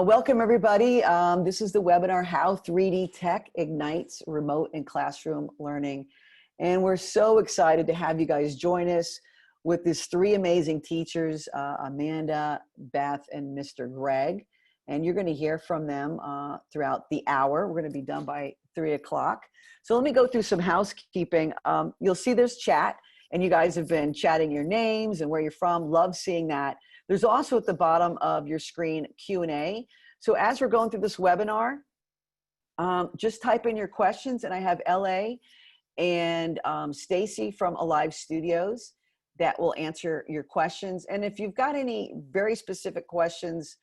Welcome everybody. This is the webinar, How 3D Tech Ignites Remote and Classroom Learning. And we're so excited to have you guys join us with these three amazing teachers, Amanda, Beth, and Mr. Greg. And you're gonna hear from them throughout the hour. We're gonna be done by 3 o'clock. So let me go through some housekeeping. You'll see there's chat, and you guys have been chatting your names and where you're from. Love seeing that. There's also at the bottom of your screen Q&A. So as we're going through this webinar, just type in your questions, and I have LA and Stacy from Alive Studios that will answer your questions. And if you've got any very specific questions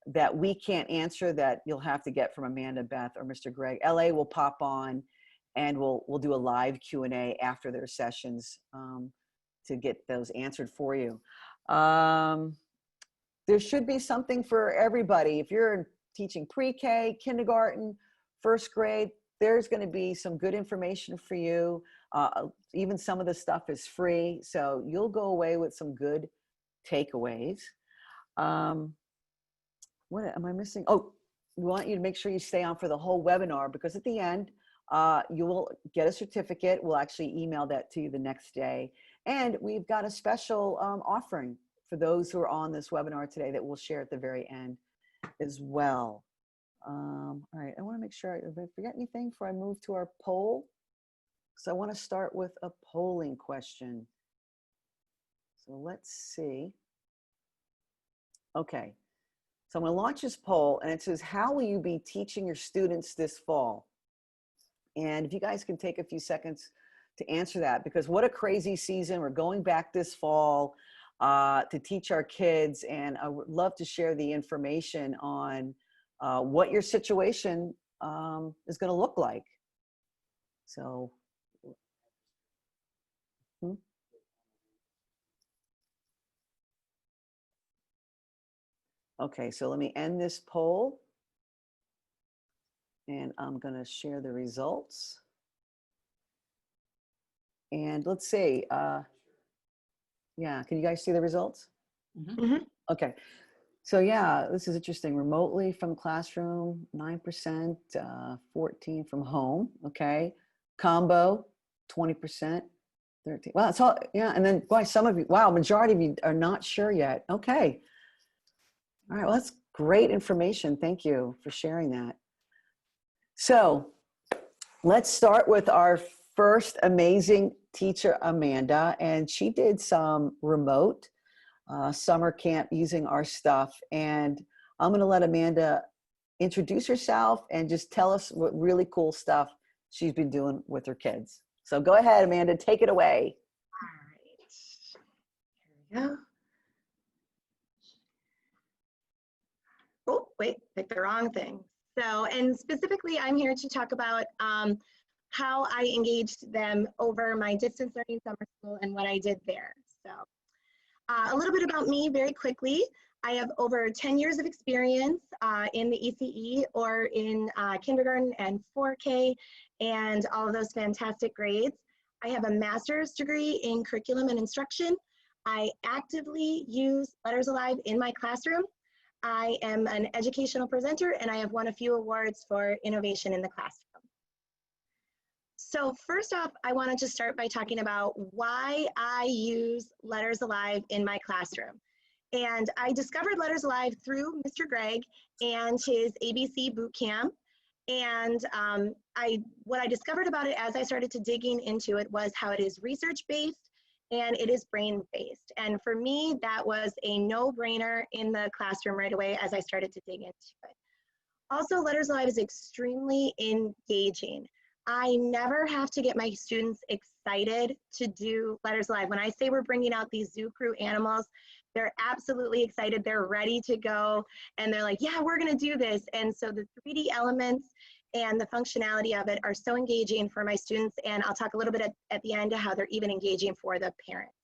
that we can't answer that you'll have to get from Amanda, Beth, or Mr. Greg, LA will pop on and we'll do a live Q&A after their sessions to get those answered for you. There should be something for everybody. If you're teaching pre-K, kindergarten, first grade, there's going to be some good information for you. Even some of the stuff is free, so you'll go away with some good takeaways. What am I missing? Oh, we want you to make sure you stay on for the whole webinar, because at the end, you will get a certificate. We'll actually email that to you the next day. And we've got a special offering for those who are on this webinar today that we'll share at the very end as well. All right, I want to make sure, if I forget anything before I move to our poll, because I want to start with a polling question. So let's see. Okay, so I'm going to launch this poll, and it says, how will you be teaching your students this fall? And if you guys can take a few seconds to answer that, because what a crazy season. We're going back this fall to teach our kids, and I would love to share the information on what your situation is going to look like. So, okay, so let me end this poll, and I'm going to share the results. And let's see. Yeah, can you guys see the results? Mm-hmm. Okay, so yeah, this is interesting. Remotely from classroom, 9%, 14 from home, okay. Combo, 20%, 13. Wow, it's all, yeah, and then, boy, some of you, wow, majority of you are not sure yet. Okay. All right, well, that's great information. Thank you for sharing that. So let's start with our first amazing teacher, Amanda, and she did some remote summer camp using our stuff. And I'm going to let Amanda introduce herself and just tell us what really cool stuff she's been doing with her kids. So go ahead, Amanda, take it away. All right, here we go. Oh, wait, picked the wrong thing. So, and specifically, I'm here to talk about how I engaged them over my distance learning summer school and what I did there. So a little bit about me very quickly. I have over 10 years of experience in the ECE or in kindergarten and 4K and all of those fantastic grades. I have a master's degree in curriculum and instruction. I actively use Letters Alive in my classroom. I am an educational presenter, and I have won a few awards for innovation in the classroom. So first off, I wanted to start by talking about why I use Letters Alive in my classroom. And I discovered Letters Alive through Mr. Greg and his ABC Bootcamp. And what I discovered about it as I started to digging into it was how it is research-based and it is brain-based. And for me, that was a no-brainer in the classroom right away as I started to dig into it. Also, Letters Alive is extremely engaging. I never have to get my students excited to do Letters Alive. When I say we're bringing out these zoo crew animals, they're absolutely excited. They're ready to go. And they're like, yeah, we're going to do this. And so the 3D elements and the functionality of it are so engaging for my students. And I'll talk a little bit at the end of how they're even engaging for the parents.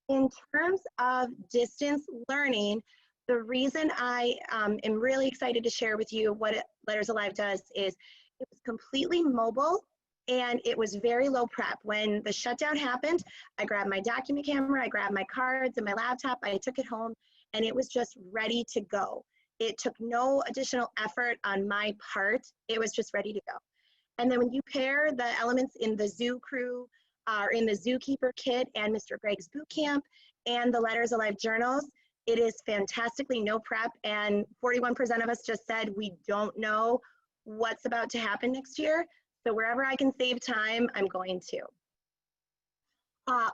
In terms of distance learning, the reason I am really excited to share with you what Letters Alive does is it was completely mobile and it was very low prep. When the shutdown happened, I grabbed my document camera, I grabbed my cards and my laptop, I took it home, and it was just ready to go. It took no additional effort on my part. It was just ready to go. And then when you pair the elements in the Zoo Crew, or in the Zookeeper kit and Mr. Greg's boot camp and the Letters Alive journals, it is fantastically no prep. And 41% of us just said we don't know what's about to happen next year. So wherever I can save time, I'm going to.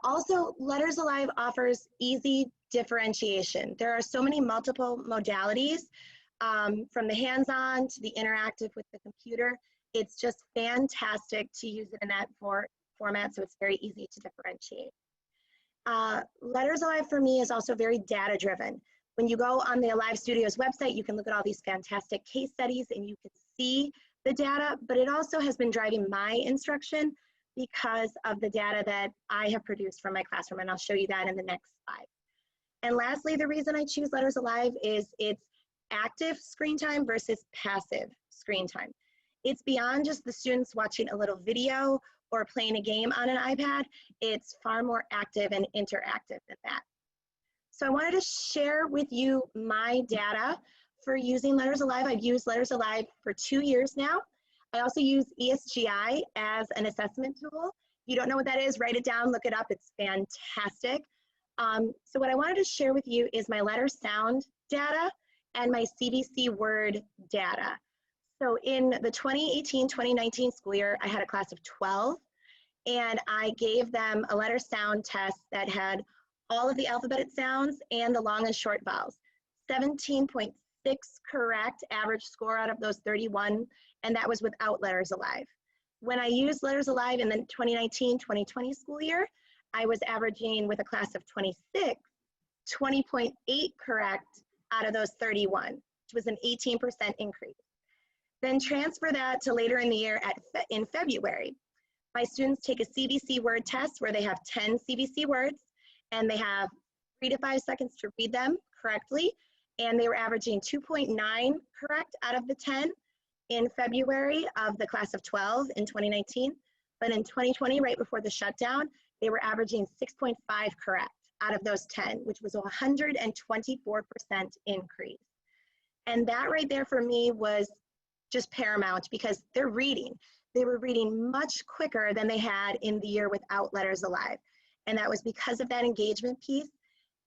Also, Letters Alive offers easy differentiation. There are so many multiple modalities, from the hands-on to the interactive with the computer. It's just fantastic to use it in that format, so it's very easy to differentiate. Letters Alive for me is also very data-driven. When you go on the Alive Studios website, you can look at all these fantastic case studies and you can see the data, but it also has been driving my instruction because of the data that I have produced from my classroom, and I'll show you that in the next slide. And lastly, the reason I choose Letters Alive is it's active screen time versus passive screen time. It's beyond just the students watching a little video or playing a game on an iPad. It's far more active and interactive than that. So I wanted to share with you my data for using Letters Alive. I've used Letters Alive for 2 years now. I also use ESGI as an assessment tool. If you don't know what that is, write it down, look it up, it's fantastic. So what I wanted to share with you is my letter sound data and my CBC word data. So in the 2018-2019 school year, I had a class of 12, and I gave them a letter sound test that had all of the alphabetic sounds and the long and short vowels. 17.6 correct average score out of those 31, and that was without Letters Alive. When I used Letters Alive in the 2019-2020 school year, I was averaging with a class of 26, 20.8 correct out of those 31, which was an 18% increase. Then transfer that to later in the year in February. My students take a CBC word test where they have 10 CBC words and they have 3 to 5 seconds to read them correctly. And they were averaging 2.9 correct out of the 10 in February of the class of 12 in 2019. But in 2020, right before the shutdown, they were averaging 6.5 correct out of those 10, which was a 124% increase. And that right there for me was just paramount because they're reading. They were reading much quicker than they had in the year without Letters Alive. And that was because of that engagement piece.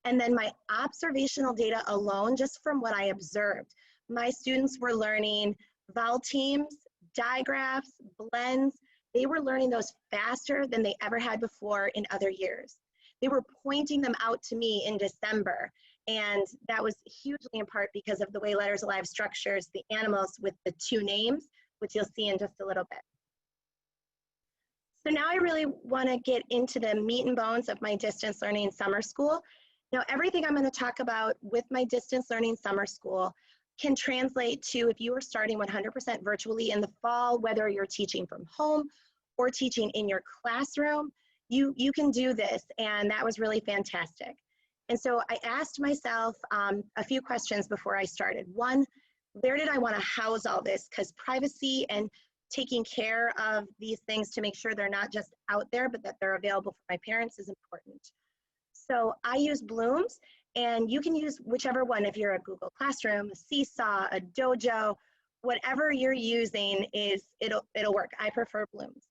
And then my observational data alone, just from what I observed, my students were learning vowel teams, digraphs, blends. They were learning those faster than they ever had before in other years. They were pointing them out to me in December. And that was hugely in part because of the way Letters Alive structures the animals with the 2 names, which you'll see in just a little bit. So now I really want to get into the meat and bones of my distance learning summer school. Now, everything I'm going to talk about with my distance learning summer school can translate to if you are starting 100% virtually in the fall, whether you're teaching from home or teaching in your classroom, you can do this, and that was really fantastic. And so I asked myself a few questions before I started. One, where did I want to house all this? Because privacy and taking care of these things to make sure they're not just out there, but that they're available for my parents is important. So I use Blooms, and you can use whichever one. If you're a Google Classroom, a Seesaw, a Dojo, whatever you're using it'll work. I prefer Blooms.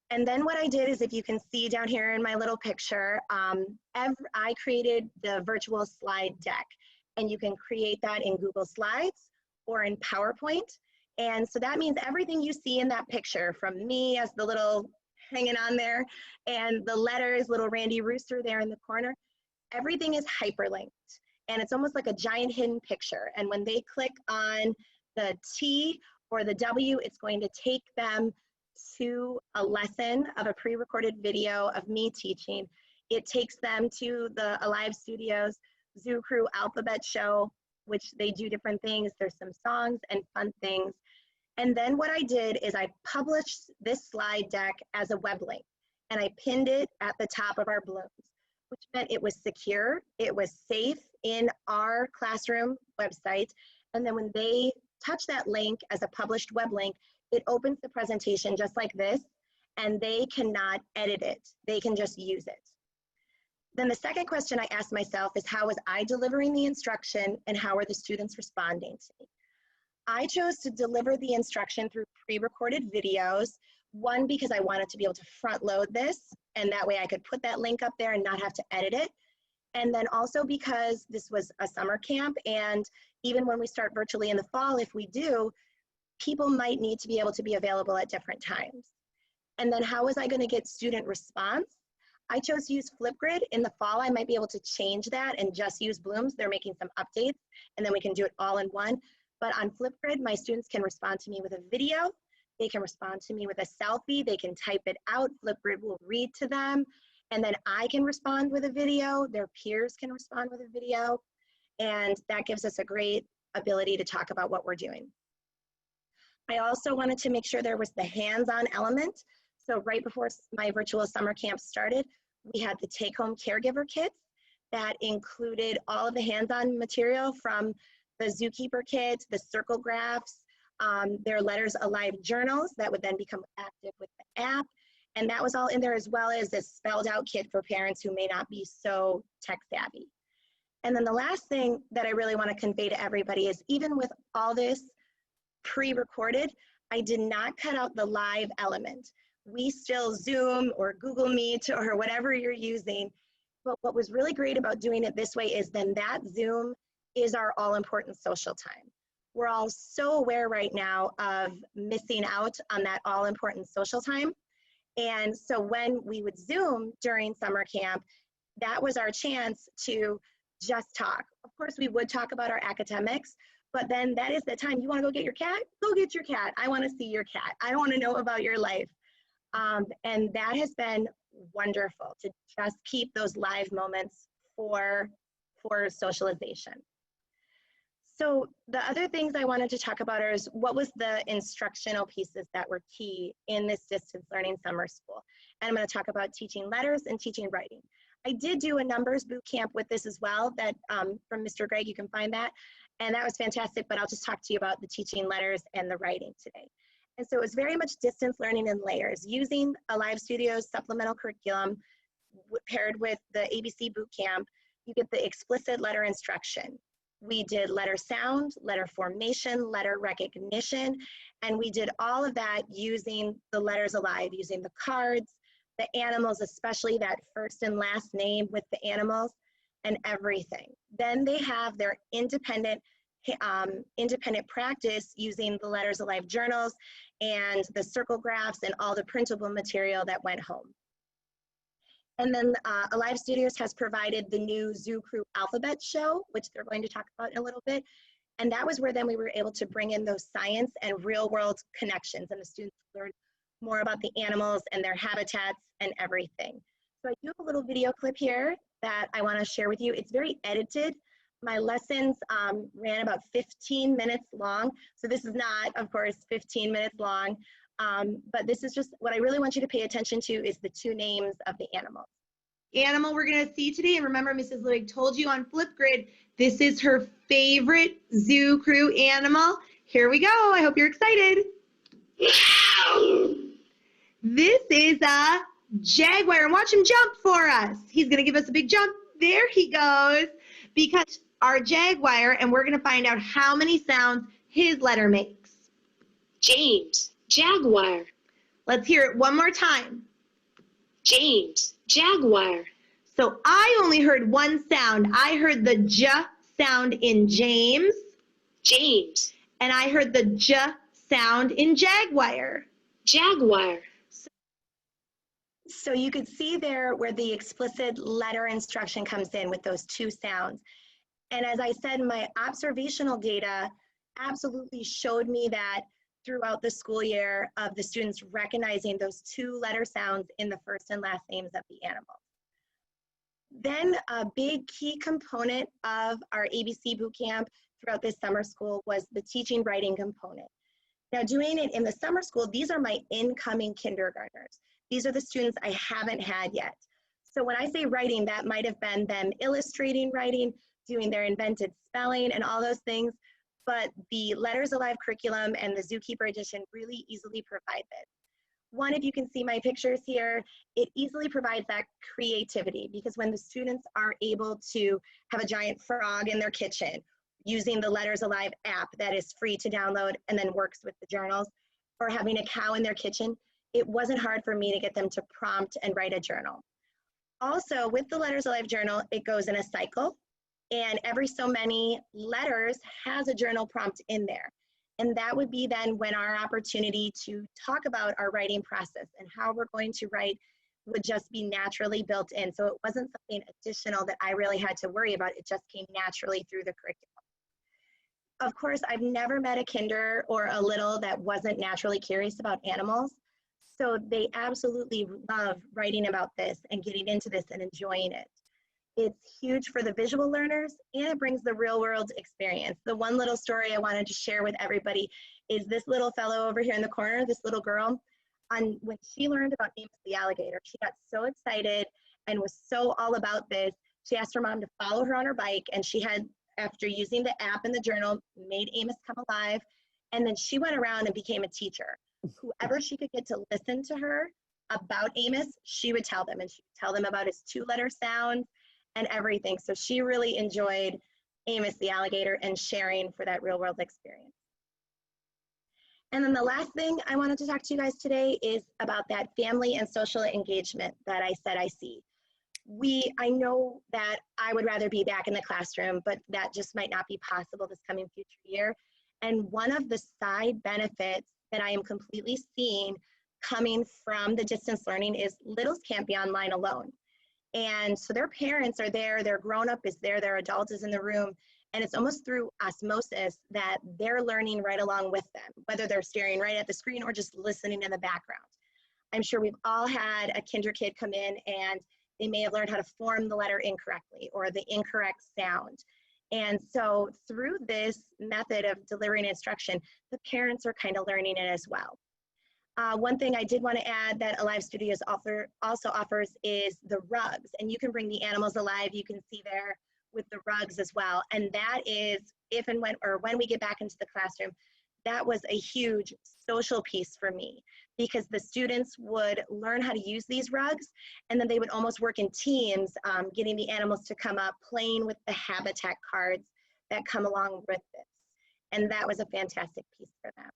And then what I did is, if you can see down here in my little picture, I created the virtual slide deck, and you can create that in Google Slides or in PowerPoint. And so that means everything you see in that picture, from me as the little hanging on there, and the letters, little Randy Rooster there in the corner, everything is hyperlinked. And it's almost like a giant hidden picture. And when they click on the T or the W, it's going to take them to a lesson of a pre-recorded video of me teaching. It takes them to the Alive Studios Zoo Crew Alphabet Show, which they do different things. There's some songs and fun things. And then what I did is I published this slide deck as a web link, and I pinned it at the top of our Blooms, which meant it was secure, it was safe in our classroom website. And then when they touch that link as a published web link, it opens the presentation just like this, and they cannot edit it. They can just use it. Then the second question I asked myself is, how was I delivering the instruction and how are the students responding to me? I chose to deliver the instruction through pre-recorded videos. One, because I wanted to be able to front load this, and that way I could put that link up there and not have to edit it. And then also because this was a summer camp, and even when we start virtually in the fall, if we do, people might need to be able to be available at different times. And then how was I going to get student response? I chose to use Flipgrid. In the fall, I might be able to change that and just use Bloom's. They're making some updates, and then we can do it all in one. But on Flipgrid, my students can respond to me with a video. They can respond to me with a selfie. They can type it out. Flipgrid will read to them. And then I can respond with a video. Their peers can respond with a video. And that gives us a great ability to talk about what we're doing. I also wanted to make sure there was the hands-on element. So right before my virtual summer camp started, we had the take-home caregiver kits that included all of the hands-on material from the Zookeeper kit, the circle graphs, their Letters Alive journals that would then become active with the app. And that was all in there, as well as a spelled out kit for parents who may not be so tech savvy. And then the last thing that I really want to convey to everybody is, even with all this pre-recorded, I did not cut out the live element. We still Zoom or Google Meet or whatever you're using. But what was really great about doing it this way is then that Zoom is our all-important social time. We're all so aware right now of missing out on that all-important social time. And so when we would Zoom during summer camp, that was our chance to just talk. Of course, we would talk about our academics, but then that is the time. You want to go get your cat? Go get your cat. I want to see your cat. I want to know about your life. And that has been wonderful to just keep those live moments for socialization. So the other things I wanted to talk about is, what was the instructional pieces that were key in this distance learning summer school? And I'm going to talk about teaching letters and teaching writing. I did do a numbers boot camp with this as well, that from Mr. Greg, you can find that. And that was fantastic, but I'll just talk to you about the teaching letters and the writing today. And so it was very much distance learning in layers, using Alive Studio's supplemental curriculum paired with the ABC boot camp. You get the explicit letter instruction. We did letter sound, letter formation, letter recognition, and we did all of that using the Letters Alive, using the cards, the animals, especially that first and last name with the animals, and everything. Then they have their independent practice using the Letters Alive journals and the circle graphs and all the printable material that went home. And then Alive Studios has provided the new Zoo Crew Alphabet Show, which they're going to talk about in a little bit. And that was where then we were able to bring in those science and real world connections, and the students learned more about the animals and their habitats and everything. So I do have a little video clip here that I want to share with you. It's very edited. My lessons ran about 15 minutes long. So this is not, of course, 15 minutes long. But this is just what I really want you to pay attention to, is the two names of the animals. Animal we're going to see today, and remember Mrs. Ludwig told you on Flipgrid, this is her favorite Zoo Crew animal. Here we go. I hope you're excited. This is a jaguar, and watch him jump for us. He's going to give us a big jump. There he goes, because our jaguar, and we're going to find out how many sounds his letter makes. James, jaguar. Let's hear it one more time. James, jaguar. So I only heard one sound. I heard the J sound in James. James. And I heard the J sound in jaguar. Jaguar. So you could see there where the explicit letter instruction comes in with those two sounds. And as I said, my observational data absolutely showed me that throughout the school year of the students recognizing those two letter sounds in the first and last names of the animals. Then a big key component of our ABC bootcamp throughout this summer school was the teaching writing component. Now, doing it in the summer school, these are my incoming kindergartners. These are the students I haven't had yet. So when I say writing, that might have been them illustrating writing, doing their invented spelling and all those things. But the Letters Alive curriculum and the Zookeeper edition really easily provide this. One, if you can see my pictures here, it easily provides that creativity, because when the students are able to have a giant frog in their kitchen using the Letters Alive app that is free to download and then works with the journals, or having a cow in their kitchen, it wasn't hard for me to get them to prompt and write a journal. Also, with the Letters Alive journal, it goes in a cycle, and every so many letters has a journal prompt in there. And that would be then when our opportunity to talk about our writing process and how we're going to write would just be naturally built in. So it wasn't something additional that I really had to worry about. It just came naturally through the curriculum. Of course, I've never met a kinder or a little that wasn't naturally curious about animals. So they absolutely love writing about this and getting into this and enjoying it. It's huge for the visual learners, and it brings the real world experience. The one little story I wanted to share with everybody is this little fellow over here in the corner, this little girl. When she learned about Amos the alligator, she got so excited and was so all about this. She asked her mom to follow her on her bike, and she had, after using the app and the journal, made Amos come alive. And then she went around and became a teacher. Whoever she could get to listen to her about Amos, she would tell them, and she would tell them about his 2-letter sounds and everything. So she really enjoyed Amos the alligator and sharing for that real world experience. And then the last thing I wanted to talk to you guys today is about that family and social engagement that I said I see. I know that I would rather be back in the classroom, but that just might not be possible this coming future year. And one of the side benefits that I am completely seeing coming from the distance learning is littles can't be online alone. And so their parents are there, their grown-up is there, their adult is in the room, and it's almost through osmosis that they're learning right along with them, whether they're staring right at the screen or just listening in the background. I'm sure we've all had a kinder kid come in and they may have learned how to form the letter incorrectly or the incorrect sound. And so through this method of delivering instruction, the parents are kind of learning it as well. One thing I did want to add that Alive Studios also offers is the rugs, and you can bring the animals alive. You can see there with the rugs as well. And that is if and when we get back into the classroom, that was a huge social piece for me, because the students would learn how to use these rugs, and then they would almost work in teams, getting the animals to come up, playing with the habitat cards that come along with this. And that was a fantastic piece for them.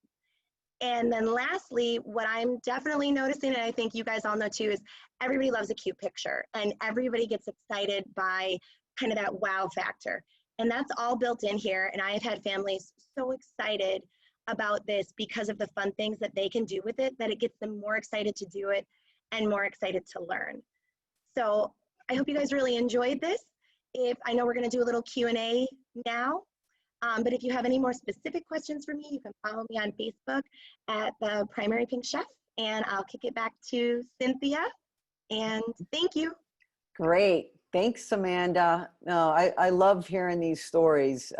And then lastly, what I'm definitely noticing, and I think you guys all know too, is everybody loves a cute picture, and everybody gets excited by kind of that wow factor. And that's all built in here. And I have had families so excited about this because of the fun things that they can do with it, that it gets them more excited to do it and more excited to learn. So I hope you guys really enjoyed this. I know we're going to do a little Q&A now. But if you have any more specific questions for me, you can follow me on Facebook at the Primary Pink Chef, and I'll kick it back to Cynthia. And thank you. Great. Thanks, Amanda. No, I love hearing these stories.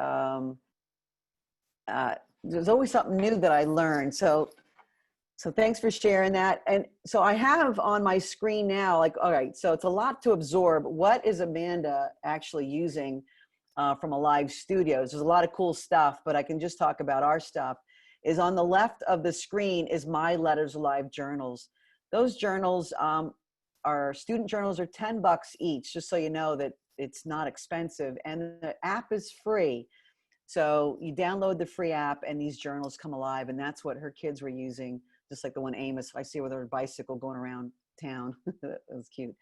There's always something new that I learn. So thanks for sharing that. And so I have on my screen now, like, all right, so it's a lot to absorb. What is Amanda actually using from Alive Studios? There's a lot of cool stuff, but I can just talk about our stuff. Is on the left of the screen is my Letters Alive journals. Those journals our student journals are $10 each, just so you know that it's not expensive, and the app is free. So you download the free app and these journals come alive, and that's what her kids were using, just like the one Amos I see with her bicycle going around town. That was cute.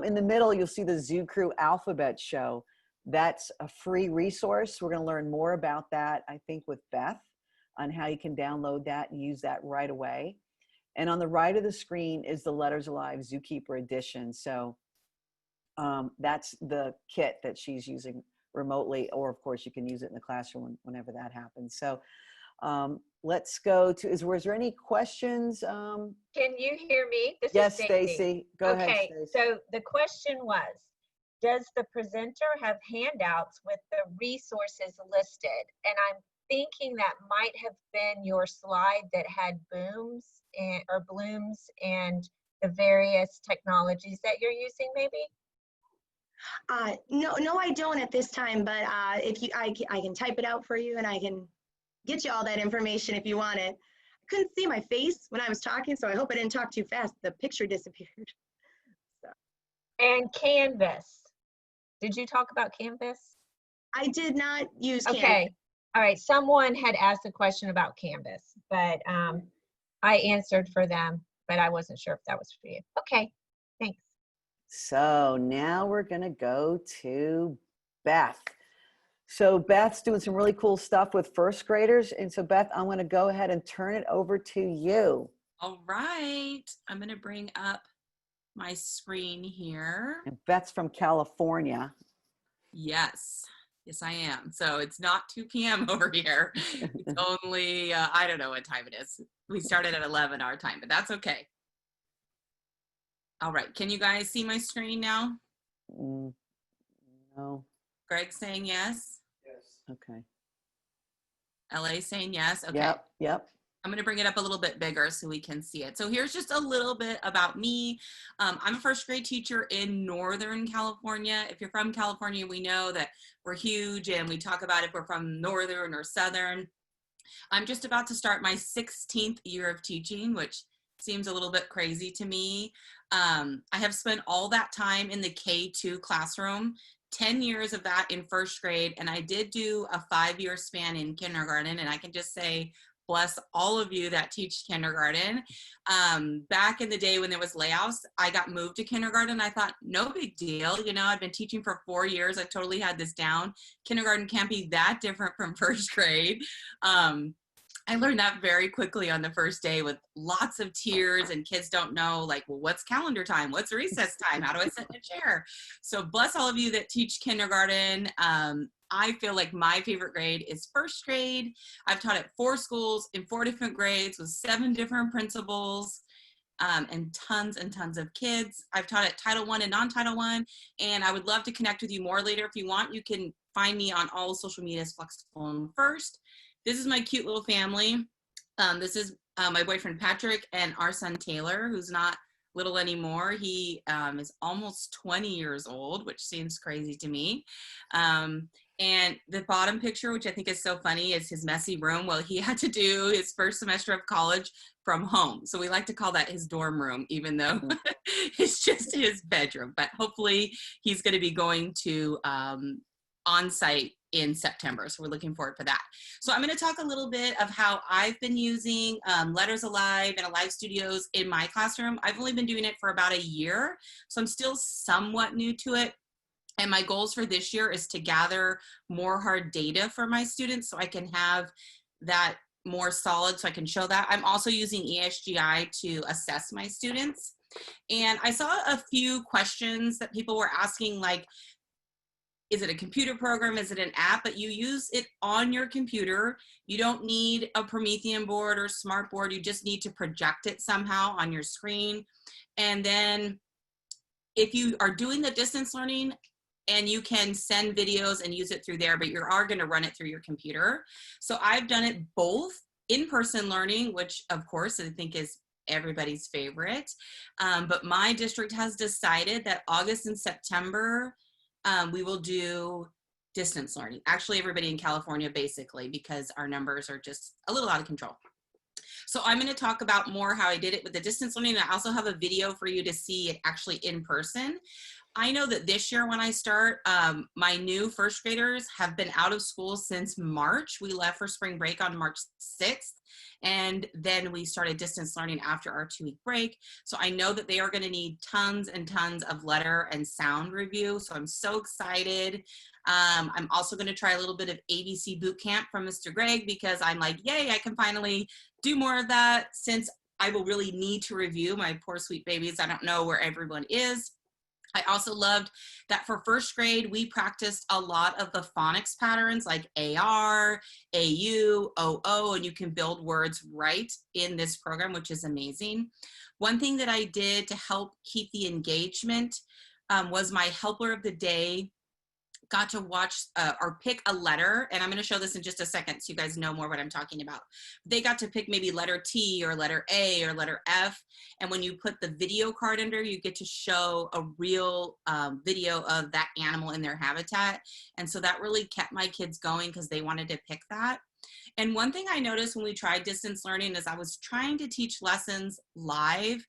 In the middle, you'll see the Zoo Crew Alphabet Show. That's a free resource. We're going to learn more about that, I think, with Beth, on how you can download that and use that right away. And on the right of the screen is the Letters Alive Zookeeper edition. So that's the kit that she's using remotely, or of course you can use it in the classroom whenever that happens. So let's go to, was there any questions? Can you hear me? This yes, is Stacy. Stacy. Go ahead, Okay, Stacy. so the question was, does the presenter have handouts with the resources listed? And I'm thinking that might have been your slide that had blooms and the various technologies that you're using, maybe? No, I don't at this time, but if you, I can type it out for you, and I can get you all that information if you want it. couldn't see my face when I was talking, so I hope I didn't talk too fast. The picture disappeared. So. And Canvas. Did you talk about Canvas? I did not use Canvas. Okay. All right. Someone had asked a question about Canvas, but I answered for them, but I wasn't sure if that was for you. Okay. Thanks. So now we're going to go to Beth. So Beth's doing some really cool stuff with first graders. And so Beth, I'm going to go ahead and turn it over to you. All right. I'm going to bring up my screen here. And Beth's from California. Yes. Yes, I am. So it's not 2 p.m. over here. It's only, I don't know what time it is. We started at 11 our time, but that's okay. All right. Can you guys see my screen now? No. Greg saying yes. Yes. Okay. LA saying yes. Okay. Yep. Yep. I'm going to bring it up a little bit bigger so we can see it. So here's just a little bit about me. I'm a first grade teacher in Northern California. If you're from California, we know that we're huge and we talk about if we're from Northern or Southern. I'm just about to start my 16th year of teaching, which seems a little bit crazy to me. I have spent all that time in the K-2 classroom, 10 years of that in first grade, and I did do a 5-year span in kindergarten, and I can just say, bless all of you that teach kindergarten. Back in the day when there was layoffs, I got moved to kindergarten. I thought, no big deal. You know, I've been teaching for 4 years. I totally had this down. Kindergarten can't be that different from first grade. I learned that very quickly on the first day with lots of tears, and kids don't know, like, well, what's calendar time? What's recess time? How do I sit in a chair? So bless all of you that teach kindergarten. I feel like my favorite grade is first grade. I've taught at 4 schools in 4 different grades with 7 different principals. And tons of kids. I've taught at Title I and non-Title I, and I would love to connect with you more later. If you want, you can find me on all social media as Flexible and First. This is my cute little family. This is my boyfriend Patrick and our son Taylor, who's not little anymore. He is almost 20 years old, which seems crazy to me. And the bottom picture, which I think is so funny, is his messy room. Well, he had to do his first semester of college from home. So we like to call that his dorm room, even though it's just his bedroom. But hopefully he's going to be going to on-site in September. So we're looking forward for that. So I'm going to talk a little bit of how I've been using Letters Alive and Alive Studios in my classroom. I've only been doing it for about a year, so I'm still somewhat new to it. And my goals for this year is to gather more hard data for my students so I can have that more solid, so I can show that. I'm also using ESGI to assess my students. And I saw a few questions that people were asking, like, is it a computer program? Is it an app? But you use it on your computer. You don't need a Promethean board or smart board. You just need to project it somehow on your screen. And then if you are doing the distance learning, and you can send videos and use it through there, but you are going to run it through your computer. So I've done it both in-person learning, which of course I think is everybody's favorite. But my district has decided that August and September, we will do distance learning. Actually, everybody in California, basically, because our numbers are just a little out of control. So I'm going to talk about more how I did it with the distance learning. I also have a video for you to see it actually in person. I know that this year when I start, my new first graders have been out of school since March. We left for spring break on March 6th, and then we started distance learning after our 2-week break. So I know that they are going to need tons and tons of letter and sound review. So I'm so excited. I'm also going to try a little bit of ABC BOOTCAMP from Mr. Greg, because I'm like, yay, I can finally do more of that, since I will really need to review my poor sweet babies. I don't know where everyone is. I also loved that for first grade, we practiced a lot of the phonics patterns like AR, AU, OO, and you can build words right in this program, which is amazing. One thing that I did to help keep the engagement was my helper of the day got to watch or pick a letter, and I'm going to show this in just a second so you guys know more what I'm talking about. They got to pick maybe letter T or letter A or letter F, and when you put the video card under, you get to show a real video of that animal in their habitat. And so that really kept my kids going because they wanted to pick that. And one thing I noticed when we tried distance learning is I was trying to teach lessons live,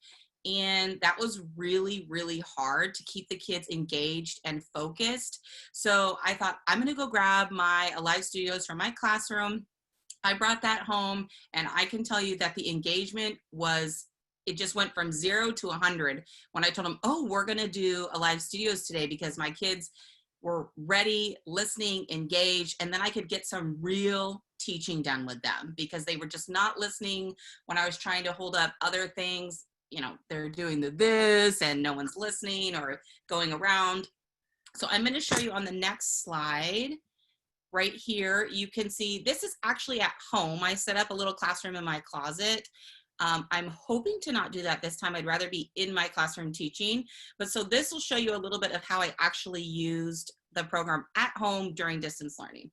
and that was really, really hard to keep the kids engaged and focused. So I thought, I'm gonna go grab my Alive Studios from my classroom. I brought that home, and I can tell you that the engagement was, it just went from 0 to 100 when I told them, oh, we're gonna do Alive Studios today, because my kids were ready, listening, engaged, and then I could get some real teaching done with them, because they were just not listening when I was trying to hold up other things. You know, they're doing this and no one's listening or going around. So I'm going to show you on the next slide right here. You can see this is actually at home. I set up a little classroom in my closet. I'm hoping to not do that this time. I'd rather be in my classroom teaching. But so this will show you a little bit of how I actually used the program at home during distance learning.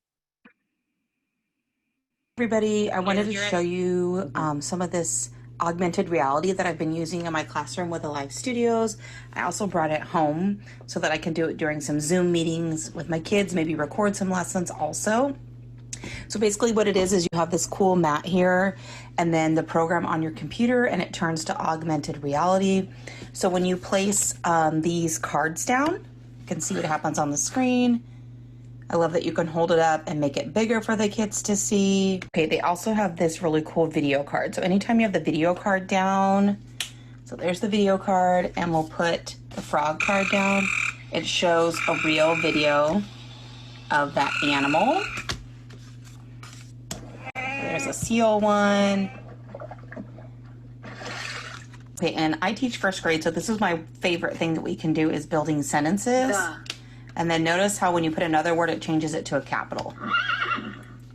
Everybody, I wanted to show you some of this augmented reality that I've been using in my classroom with Alive Studios. I also brought it home so that I can do it during some Zoom meetings with my kids, maybe record some lessons also. So basically what it is you have this cool mat here and then the program on your computer, and it turns to augmented reality. So when you place these cards down, you can see what happens on the screen. I love that you can hold it up and make it bigger for the kids to see. Okay, they also have this really cool video card. So anytime you have the video card down, so there's the video card, and we'll put the frog card down. It shows a real video of that animal. There's a seal one. Okay, and I teach first grade, so this is my favorite thing that we can do is building sentences. And then notice how when you put another word, it changes it to a capital.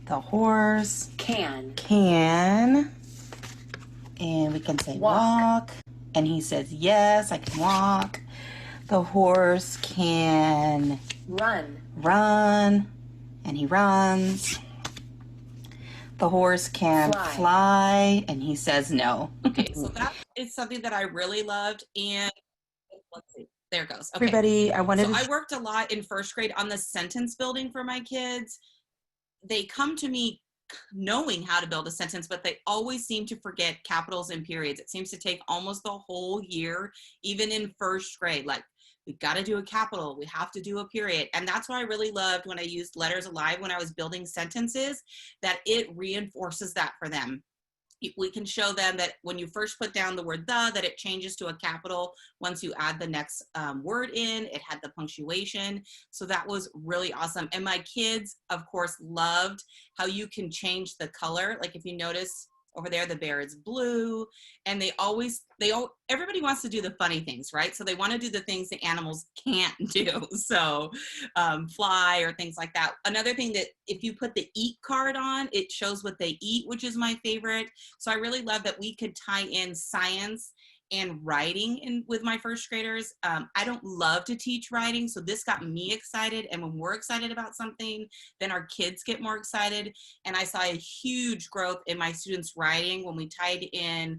The horse can. And we can say walk. And he says, yes, I can walk. The horse can run. And he runs. The horse can fly. And he says no. Okay, so that is something that I really loved. And let's see. There it goes. Okay. Everybody, I worked a lot in first grade on the sentence building for my kids. They come to me knowing how to build a sentence, but they always seem to forget capitals and periods. It seems to take almost the whole year, even in first grade. Like, we've got to do a capital, we have to do a period. And that's what I really loved when I used Letters Alive when I was building sentences, that it reinforces that for them. We can show them that when you first put down the word the, that it changes to a capital once you add the next word in. It had the punctuation. So that was really awesome. And my kids, of course, loved how you can change the color. Like if you notice over there, the bear is blue, and everybody wants to do the funny things, right? So they want to do the things the animals can't do. So fly or things like that. Another thing that if you put the eat card on, it shows what they eat, which is my favorite. So I really love that we could tie in science and writing with my first graders. I don't love to teach writing, so this got me excited. And when we're excited about something, then our kids get more excited. And I saw a huge growth in my students' writing when we tied in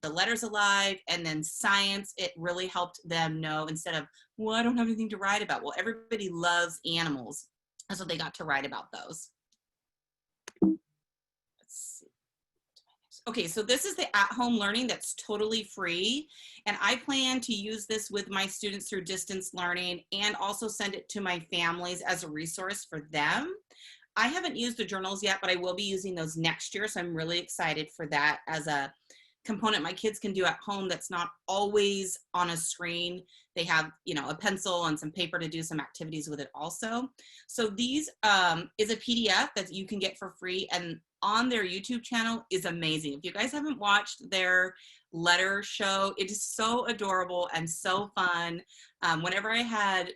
the Letters Alive and then science. It really helped them know, instead of, well, I don't have anything to write about. Well, everybody loves animals, and so they got to write about those. Okay, so this is the at-home learning that's totally free, and I plan to use this with my students through distance learning and also send it to my families as a resource for them. I haven't used the journals yet, but I will be using those next year, so I'm really excited for that as a component my kids can do at home that's not always on a screen. They have, you know, a pencil and some paper to do some activities with it also. So these is a PDF that you can get for free, and on their YouTube channel is amazing. If you guys haven't watched their letter show, it is so adorable and so fun. Whenever I had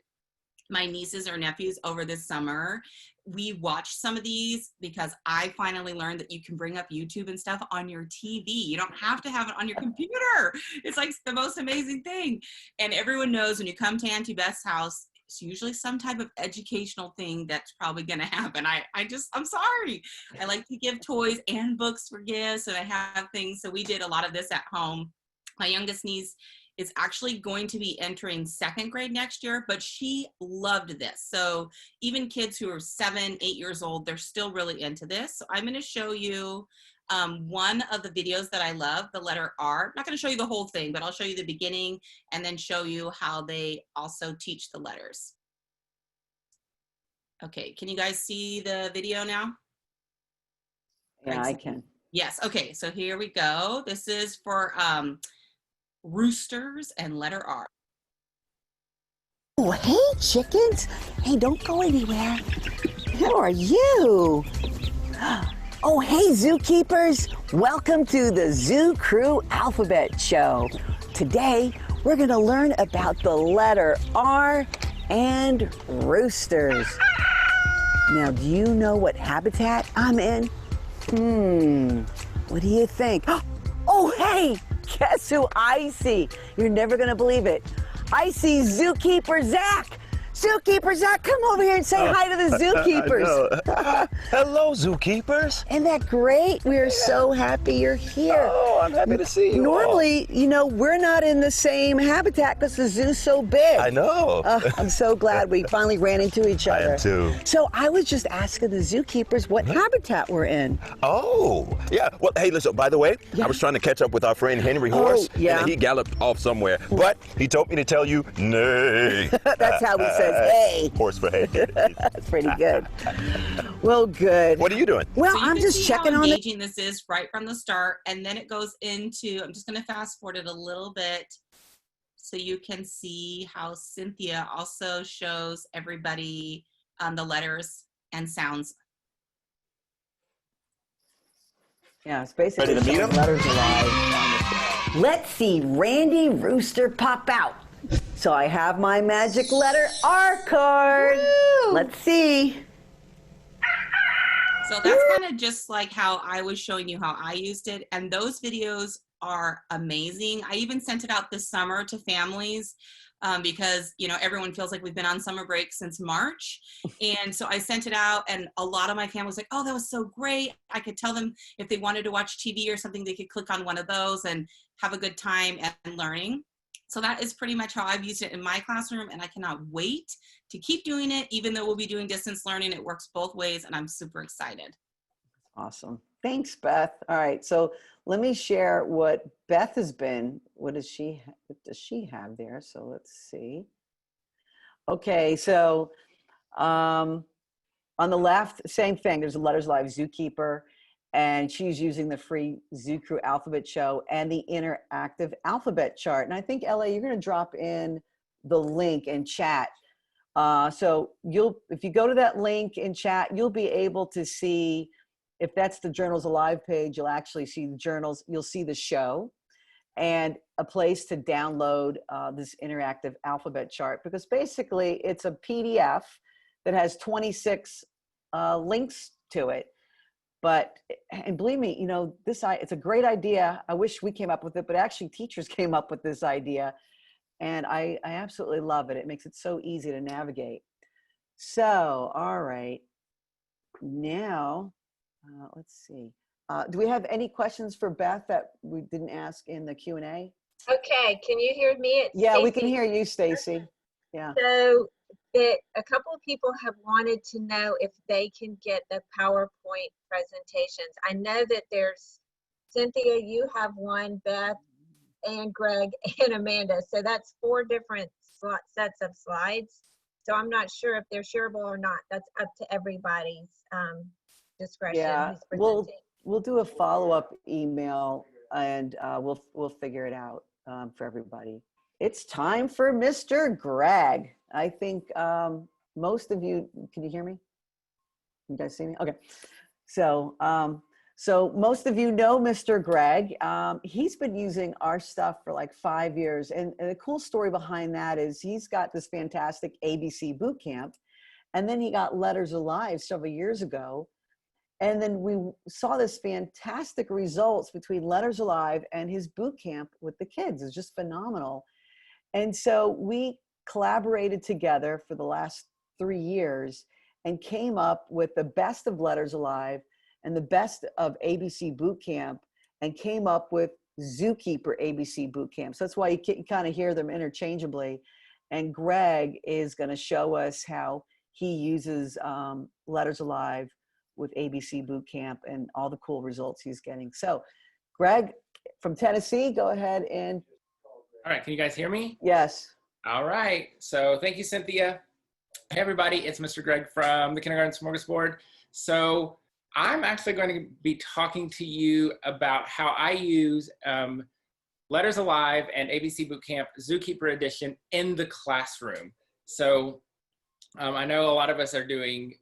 my nieces or nephews over this summer, we watched some of these because I finally learned that you can bring up YouTube and stuff on your TV. You don't have to have it on your computer. It's like the most amazing thing. And everyone knows when you come to Auntie Beth's house, it's usually some type of educational thing that's probably going to happen. I'm sorry. I like to give toys and books for gifts, and I have things. So we did a lot of this at home. My youngest niece is actually going to be entering 2nd grade next year, but she loved this. So even kids who are 7, 8 years old, they're still really into this. So I'm going to show you one of the videos that I love, the letter R. I'm not going to show you the whole thing, but I'll show you the beginning and then show you how they also teach the letters. Okay, can you guys see the video now? Yeah, I can. Yes, okay, so here we go. This is for roosters and letter R. Oh, hey, chickens. Hey, don't go anywhere. How are you? Oh, hey, zookeepers. Welcome to the Zoo Crew Alphabet Show. Today, we're going to learn about the letter R and roosters. Now, do you know what habitat I'm in? What do you think? Oh, hey, guess who I see? You're never going to believe it. I see Zookeeper Zach. Zookeeper Zach, come over here and say hi to the zookeepers. Hello, zookeepers. Isn't that great? We are so happy you're here. Oh, I'm happy to see you. Normally, you know, we're not in the same habitat because the zoo's so big. I know. I'm so glad we finally ran into each other. I am too. So I was just asking the zookeepers what habitat we're in. Oh, yeah. Well, hey, listen, by the way, I was trying to catch up with our friend Henry Horse, and he galloped off somewhere. But he told me to tell you, nay. That's how he says, hey. Horse for hay. That's pretty good. Well, good. What are you doing? Well, So I'm just checking how on engaging this is right from the start, and then it goes into, I'm just going to fast forward it a little bit so you can see how Cynthia also shows everybody the letters and sounds. Yeah, it's basically Ready to meet 'em? letters alive. Let's see Randy Rooster pop out. So I have my magic letter R card. Woo! Let's see. So that's kind of just like how I was showing you how I used it. And those videos are amazing. I even sent it out this summer to families because, you know, everyone feels like we've been on summer break since March. And so I sent it out and a lot of my family was like, oh, that was so great. I could tell them if they wanted to watch TV or something, they could click on one of those and have a good time and learning. So that is pretty much how I've used it in my classroom, and I cannot wait to keep doing it. Even though we'll be doing distance learning, it works both ways, and I'm super excited. Awesome. Thanks, Beth. All right, so let me share what Beth has been. What does she have there? So let's see. Okay, so on the left, same thing. There's a Letters Live Zookeeper, and she's using the free Zoo Crew Alphabet Show and the interactive alphabet chart. And I think, Ella, you're going to drop in the link in chat. So if you go to that link in chat, you'll be able to see, if that's the Journals Alive page, you'll actually see the journals, you'll see the show and a place to download this interactive alphabet chart, because basically it's a PDF that has 26 links to it. But, and believe me, you know, it's a great idea. I wish we came up with it, but actually teachers came up with this idea. And I absolutely love it. It makes it so easy to navigate. So, all right. Now, let's see. Do we have any questions for Beth that we didn't ask in the Q&A? Okay, can you hear me? It's Yeah, we can Stacy. hear you, Stacy. Yeah. So a couple of people have wanted to know if they can get the PowerPoint presentations. I know that there's, Cynthia, you have one, Beth, and Greg, and Amanda. So that's 4 different sets of slides. So I'm not sure if they're shareable or not. That's up to everybody's discretion. Yeah, Who's presenting. we'll do a follow-up email and we'll figure it out for everybody. It's time for Mr. Greg. I think most of you, can you hear me? You guys see me? Okay. So, so most of you know Mr. Greg. He's been using our stuff for like 5 years. And the cool story behind that is he's got this fantastic ABC boot camp. And then he got Letters Alive several years ago. And then we saw this fantastic results between Letters Alive and his boot camp with the kids. It's just phenomenal. And so we collaborated together for the last 3 years and came up with the best of Letters Alive and the best of ABC Bootcamp, and came up with Zookeeper ABC Bootcamp. So that's why you kind of hear them interchangeably. And Greg is going to show us how he uses Letters Alive with ABC Bootcamp and all the cool results he's getting. So Greg from Tennessee, go ahead and. All right, can you guys hear me? Yes. All right, so thank you, Cynthia. Hey everybody, it's Mr. Greg from the Kindergarten Smorgasbord. So I'm actually going to be talking to you about how I use Letters Alive and ABC Bootcamp Zookeeper Edition in the classroom. So I know a lot of us are doing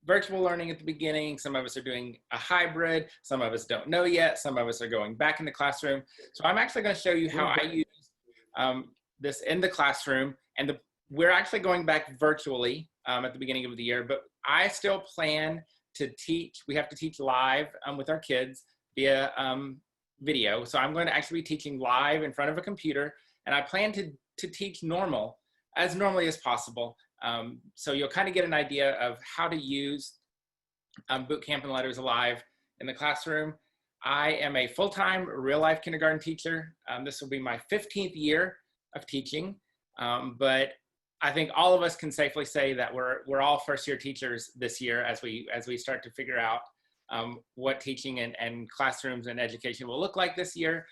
virtual learning at the beginning. Some of us are doing a hybrid. Some of us don't know yet. Some of us are going back in the classroom. So I'm actually going to show you how I use this in the classroom. And we're actually going back virtually at the beginning of the year, but I still plan to teach. We have to teach live with our kids via video. So I'm going to actually be teaching live in front of a computer, and I plan to teach as normally as possible. So you'll kind of get an idea of how to use Bootcamp and Letters Alive in the classroom. I am a full-time real-life kindergarten teacher. This will be my 15th year of teaching, but I think all of us can safely say that we're all first-year teachers this year as we start to figure out what teaching and classrooms and education will look like this year.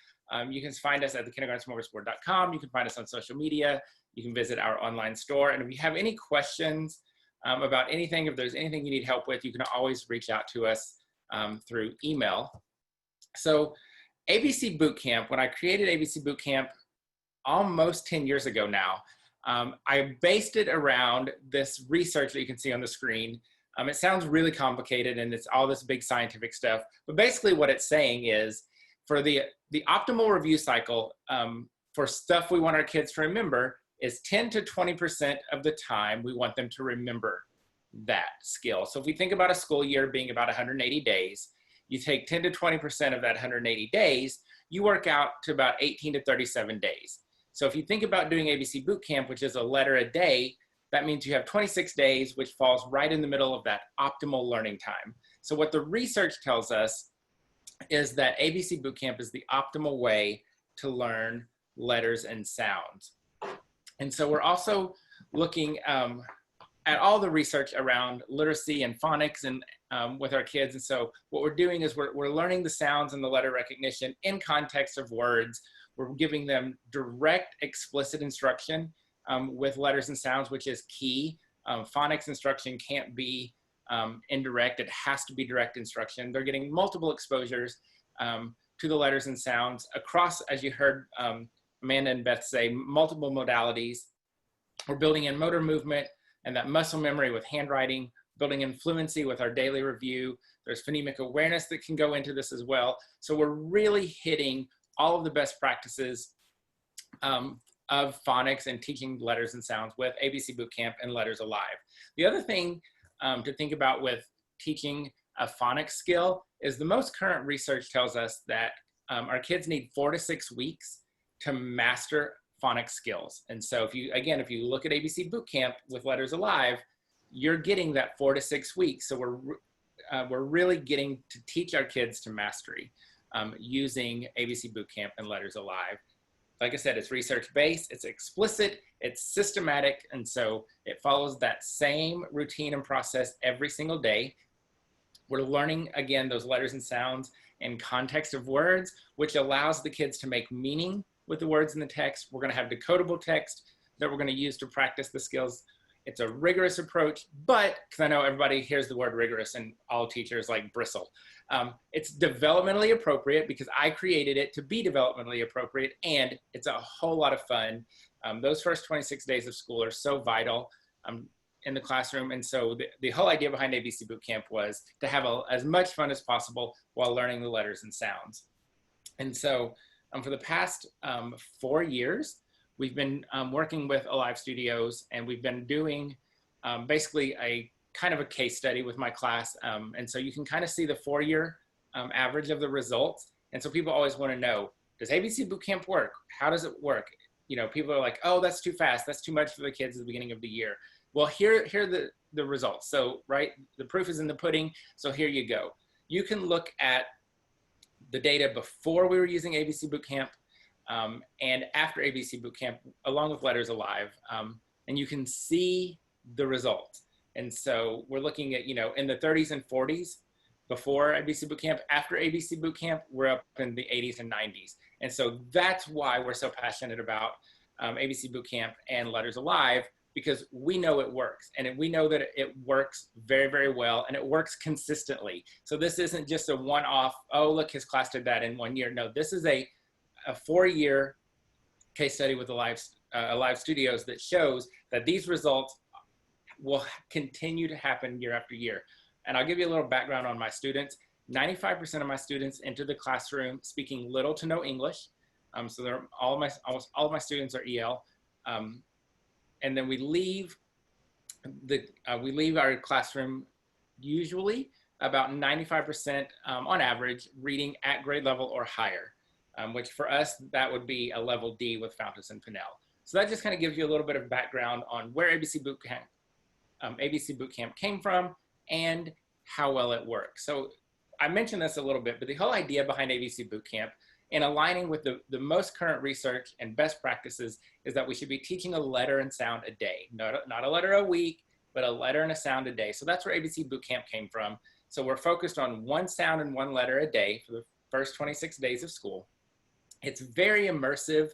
You can find us at thekindergartensmorgasbord.com. You can find us on social media. You can visit our online store. And if you have any questions about anything, if there's anything you need help with, you can always reach out to us through email. So ABC Bootcamp, when I created ABC Bootcamp almost 10 years ago now, I based it around this research that you can see on the screen. It sounds really complicated and it's all this big scientific stuff, but basically what it's saying is for the optimal review cycle for stuff we want our kids to remember is 10 to 20% of the time we want them to remember that skill. So if we think about a school year being about 180 days, you take 10 to 20% of that 180 days, you work out to about 18 to 37 days. So if you think about doing ABC Bootcamp, which is a letter a day, that means you have 26 days, which falls right in the middle of that optimal learning time. So what the research tells us is that ABC Bootcamp is the optimal way to learn letters and sounds. And so we're also looking at all the research around literacy and phonics and with our kids. And so what we're doing is we're learning the sounds and the letter recognition in context of words. We're giving them direct, explicit instruction with letters and sounds, which is key. Phonics instruction can't be indirect. It has to be direct instruction. They're getting multiple exposures to the letters and sounds across, as you heard Amanda and Beth say, multiple modalities. We're building in motor movement and that muscle memory with handwriting, building in fluency with our daily review. There's phonemic awareness that can go into this as well. So we're really hitting all of the best practices of phonics and teaching letters and sounds with ABC Bootcamp and Letters Alive. The other thing to think about with teaching a phonics skill is the most current research tells us that our kids need 4 to 6 weeks to master phonics skills. And so if you look at ABC Bootcamp with Letters Alive, you're getting that 4 to 6 weeks. So we're really getting to teach our kids to mastery using ABC Bootcamp and Letters Alive. Like I said, it's research-based, it's explicit, it's systematic, and so it follows that same routine and process every single day. We're learning, again, those letters and sounds in context of words, which allows the kids to make meaning with the words in the text. We're gonna have decodable text that we're gonna use to practice the skills. It's a rigorous approach, but, because I know everybody hears the word rigorous and all teachers like bristle. It's developmentally appropriate because I created it to be developmentally appropriate, and it's a whole lot of fun. Those first 26 days of school are so vital in the classroom, and so the whole idea behind ABC Bootcamp was to have as much fun as possible while learning the letters and sounds. And so for the past 4 years, we've been working with Alive Studios, and we've been doing basically a kind of a case study with my class. And so you can kind of see the 4-year average of the results. And so people always want to know, does ABC Bootcamp work? How does it work? you know, people are like, oh, that's too fast. That's too much for the kids at the beginning of the year. Well, here are the results. So, right, the proof is in the pudding. So here you go. You can look at the data before we were using ABC Bootcamp and after ABC Bootcamp, along with Letters Alive, and you can see the results. And so we're looking at, you know, in the 30s and 40s before ABC Bootcamp. After ABC Bootcamp, we're up in the 80s and 90s. And so that's why we're so passionate about ABC Bootcamp and Letters Alive, because we know it works, and we know that it works very, very well, and it works consistently. So this isn't just a one-off, oh, look, his class did that in 1 year. No, this is a 4-year case study with Alive Studios that shows that these results will continue to happen year after year. And I'll give you a little background on my students. 95% of my students enter the classroom speaking little to no English. So they're almost all of my students are EL. And then we leave our classroom usually about 95% on average reading at grade level or higher, which for us, that would be a level D with Fountas and Pinnell. So that just kind of gives you a little bit of background on where ABC Bootcamp came from and how well it works. So I mentioned this a little bit, but the whole idea behind ABC Bootcamp, in aligning with the most current research and best practices, is that we should be teaching a letter and sound a day. Not a letter a week, but a letter and a sound a day. So that's where ABC Bootcamp came from. So we're focused on one sound and one letter a day for the first 26 days of school. It's very immersive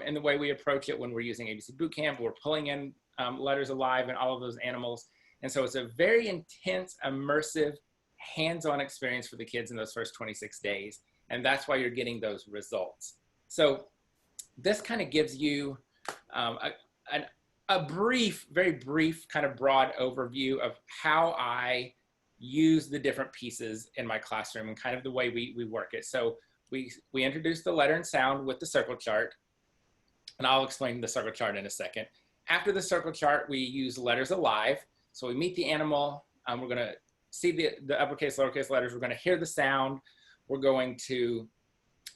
in the way we approach it when we're using ABC Bootcamp. We're pulling in Letters Alive and all of those animals. And so it's a very intense, immersive, hands-on experience for the kids in those first 26 days. And that's why you're getting those results. So this kind of gives you a brief, very brief, kind of broad overview of how I use the different pieces in my classroom and kind of the way we work it. So we introduce the letter and sound with the circle chart, and I'll explain the circle chart in a second. After the circle chart, we use Letters Alive. So we meet the animal, we're gonna see the uppercase, lowercase letters, we're gonna hear the sound, we're going to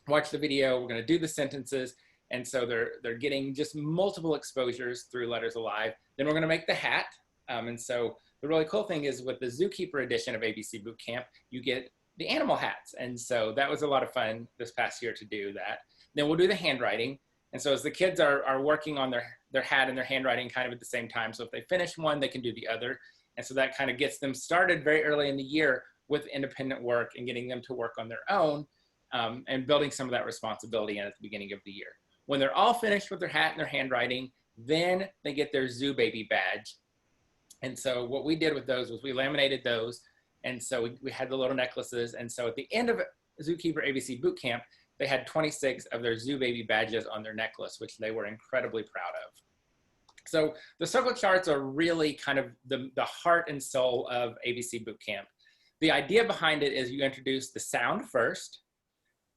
watch the video, we're gonna do the sentences, and so they're getting just multiple exposures through Letters Alive. Then we're gonna make the hat, and so the really cool thing is with the Zookeeper edition of ABC Bootcamp, you get the animal hats, and so that was a lot of fun this past year to do that. Then we'll do the handwriting, and so as the kids are working on their hat and their handwriting kind of at the same time, so if they finish one, they can do the other, and so that kind of gets them started very early in the year with independent work and getting them to work on their own and building some of that responsibility in at the beginning of the year. When they're all finished with their hat and their handwriting, then they get their Zoo Baby badge. And so what we did with those was we laminated those. And so we had the little necklaces. And so at the end of Zookeeper ABC Bootcamp, they had 26 of their Zoo Baby badges on their necklace, which they were incredibly proud of. So the circle charts are really kind of the heart and soul of ABC Bootcamp. The idea behind it is you introduce the sound first,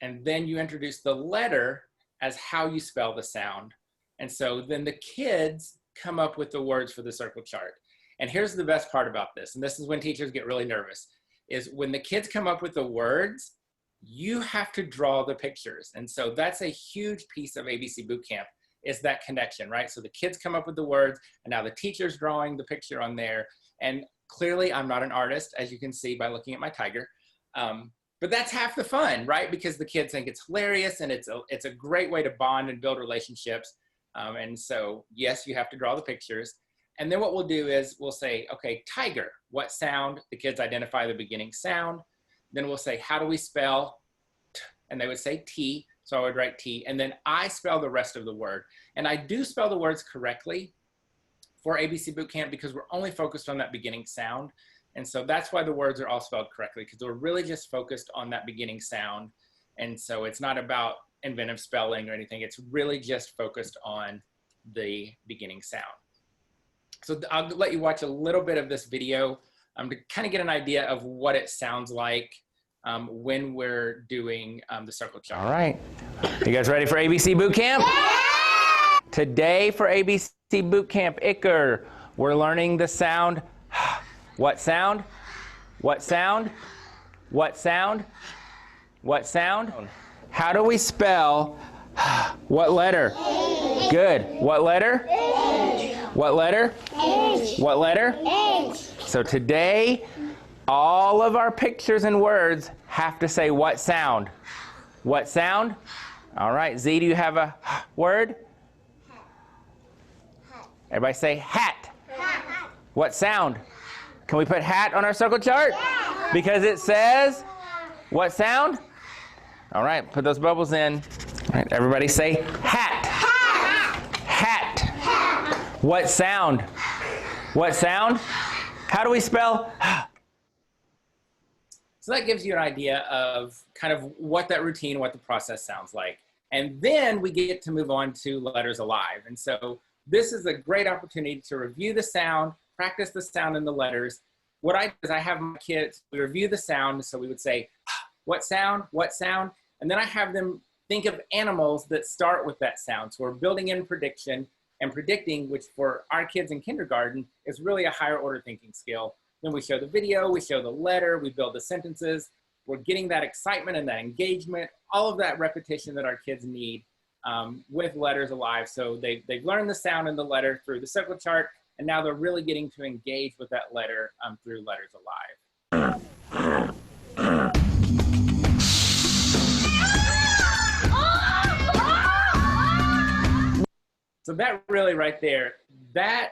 and then you introduce the letter as how you spell the sound. And so then the kids come up with the words for the circle chart. And here's the best part about this, and this is when teachers get really nervous, is when the kids come up with the words, you have to draw the pictures. And so that's a huge piece of ABC Bootcamp, is that connection, right? So the kids come up with the words, and now the teacher's drawing the picture on there. And clearly, I'm not an artist, as you can see by looking at my tiger. But that's half the fun, right? Because the kids think it's hilarious, and it's a great way to bond and build relationships. And so, yes, you have to draw the pictures. And then what we'll do is we'll say, okay, tiger, what sound? The kids identify the beginning sound. Then we'll say, how do we spell? And they would say T, so I would write T. And then I spell the rest of the word. And I do spell the words correctly for ABC Bootcamp because we're only focused on that beginning sound. And so that's why the words are all spelled correctly, because we're really just focused on that beginning sound. And so it's not about inventive spelling or anything. It's really just focused on the beginning sound. So I'll let you watch a little bit of this video to kind of get an idea of what it sounds like when we're doing the circle chart. All right. You guys ready for ABC Bootcamp? Yeah! Today for ABC Bootcamp Icker, we're learning the sound. What sound? What sound? What sound? What sound? How do we spell What letter? H. Good. What letter? H. What letter? H. What letter? H. So today, all of our pictures and words have to say what sound? What sound? All right, Z, do you have a word? Everybody say hat. Hat. What sound? Can we put hat on our circle chart? Yeah. Because it says, what sound? All right, put those bubbles in. All right, everybody say hat. Hat. Hat. Hat. What sound? What sound? How do we spell? So that gives you an idea of kind of what that routine, what the process sounds like. And then we get to move on to letters alive. And so this is a great opportunity to review the sound, practice the sound in the letters. What I do is I have my kids, we review the sound. So we would say, what sound, what sound? And then I have them think of animals that start with that sound. So we're building in prediction and predicting, which for our kids in kindergarten is really a higher order thinking skill. Then we show the video, we show the letter, we build the sentences. We're getting that excitement and that engagement, all of that repetition that our kids need with letters alive. So they've learned the sound in the letter through the circle chart, and now they're really getting to engage with that letter through letters alive. So that really right there, that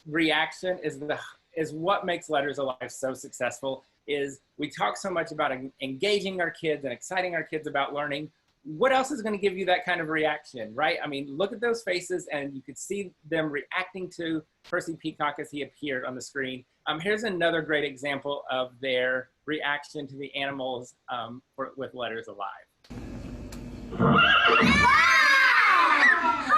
reaction is what makes Letters Alive so successful. Is we talk so much about engaging our kids and exciting our kids about learning. What else is going to give you that kind of reaction, right? I mean, look at those faces and you could see them reacting to Percy Peacock as he appeared on the screen. Here's another great example of their reaction to the animals with Letters Alive.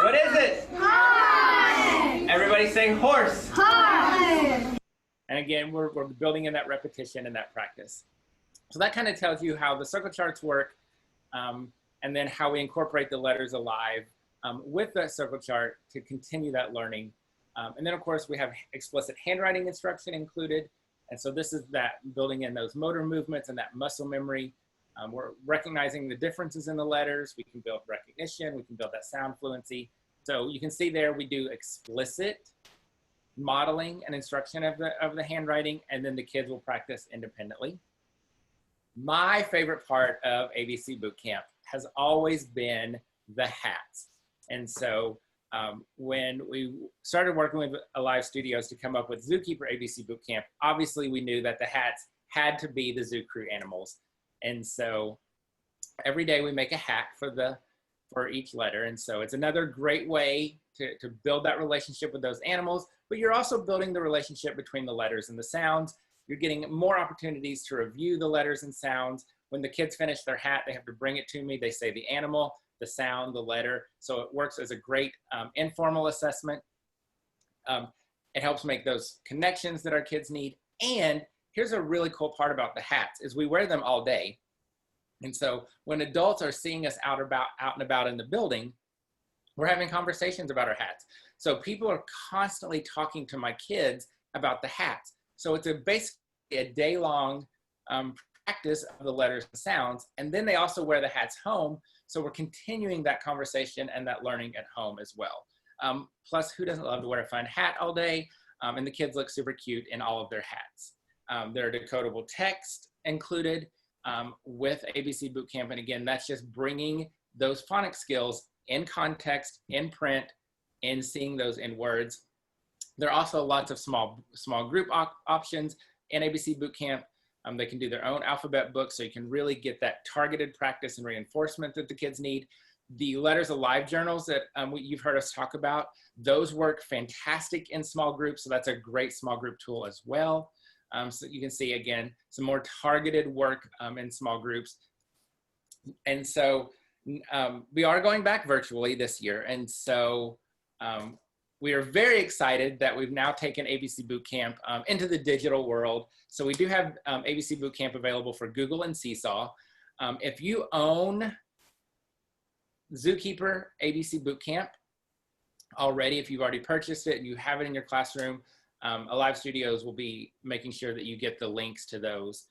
What is it? Horse. Everybody saying horse. Horse. And again, we're building in that repetition and that practice. So that kind of tells you how the circle charts work, and then how we incorporate the letters alive with that circle chart to continue that learning. And then of course we have explicit handwriting instruction included. And so this is that building in those motor movements and that muscle memory. We're recognizing the differences in the letters. We can build recognition. We can build that sound fluency. So you can see there we do explicit modeling and instruction of the handwriting, and then the kids will practice independently. My favorite part of ABC Bootcamp has always been the hats. And so when we started working with Alive Studios to come up with Zookeeper ABC Bootcamp, obviously we knew that the hats had to be the zoo crew animals. And so every day we make a hat for each letter. And so it's another great way to build that relationship with those animals, but you're also building the relationship between the letters and the sounds. You're getting more opportunities to review the letters and sounds. When the kids finish their hat, they have to bring it to me. They say the animal, the sound, the letter. So it works as a great informal assessment. It helps make those connections that our kids need. And here's a really cool part about the hats is we wear them all day. And so when adults are seeing us out and about in the building, we're having conversations about our hats. So people are constantly talking to my kids about the hats. So it's basically a day-long practice of the letters and sounds. And then they also wear the hats home. So we're continuing that conversation and that learning at home as well. Plus, who doesn't love to wear a fun hat all day? And the kids look super cute in all of their hats. There are decodable text included with ABC Bootcamp. And again, that's just bringing those phonics skills in context, in print, and seeing those in words. There are also lots of small group options in ABC Bootcamp. They can do their own alphabet book, so you can really get that targeted practice and reinforcement that the kids need. The Letters Alive journals that you've heard us talk about, those work fantastic in small groups, so that's a great small group tool as well. So you can see, again, some more targeted work in small groups. And so we are going back virtually this year, and so we are very excited that we've now taken ABC Bootcamp into the digital world. So we do have ABC Bootcamp available for Google and Seesaw. If you own Zookeeper ABC Bootcamp already, if you've already purchased it and you have it in your classroom, Alive Studios will be making sure that you get the links to those.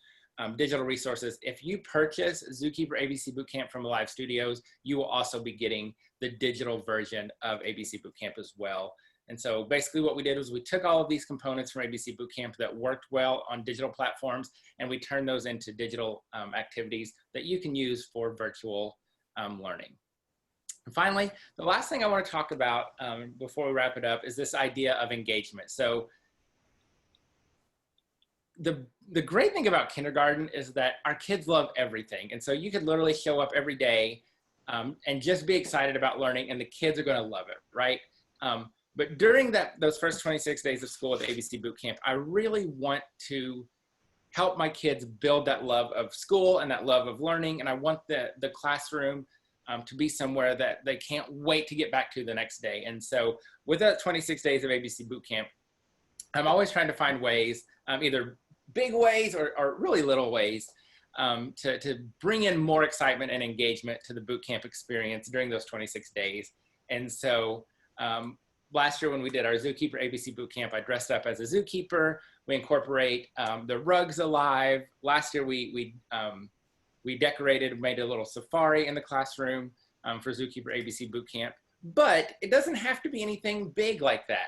digital resources. If you purchase Zookeeper ABC Bootcamp from Alive Studios, you will also be getting the digital version of ABC Bootcamp as well. And so basically what we did was we took all of these components from ABC Bootcamp that worked well on digital platforms, and we turned those into digital activities that you can use for virtual learning. And finally, the last thing I want to talk about before we wrap it up is this idea of engagement. So the great thing about kindergarten is that our kids love everything. And so you could literally show up every day and just be excited about learning, and the kids are going to love it, right? But during those first 26 days of school at the ABC Bootcamp, I really want to help my kids build that love of school and that love of learning. And I want the classroom to be somewhere that they can't wait to get back to the next day. And so with that 26 days of ABC Bootcamp, I'm always trying to find ways, either big ways or really little ways, to bring in more excitement and engagement to the bootcamp experience during those 26 days. And so last year when we did our Zookeeper ABC Bootcamp, I dressed up as a zookeeper. We incorporate the rugs alive. Last year we decorated, made a little safari in the classroom for Zookeeper ABC Bootcamp. But it doesn't have to be anything big like that.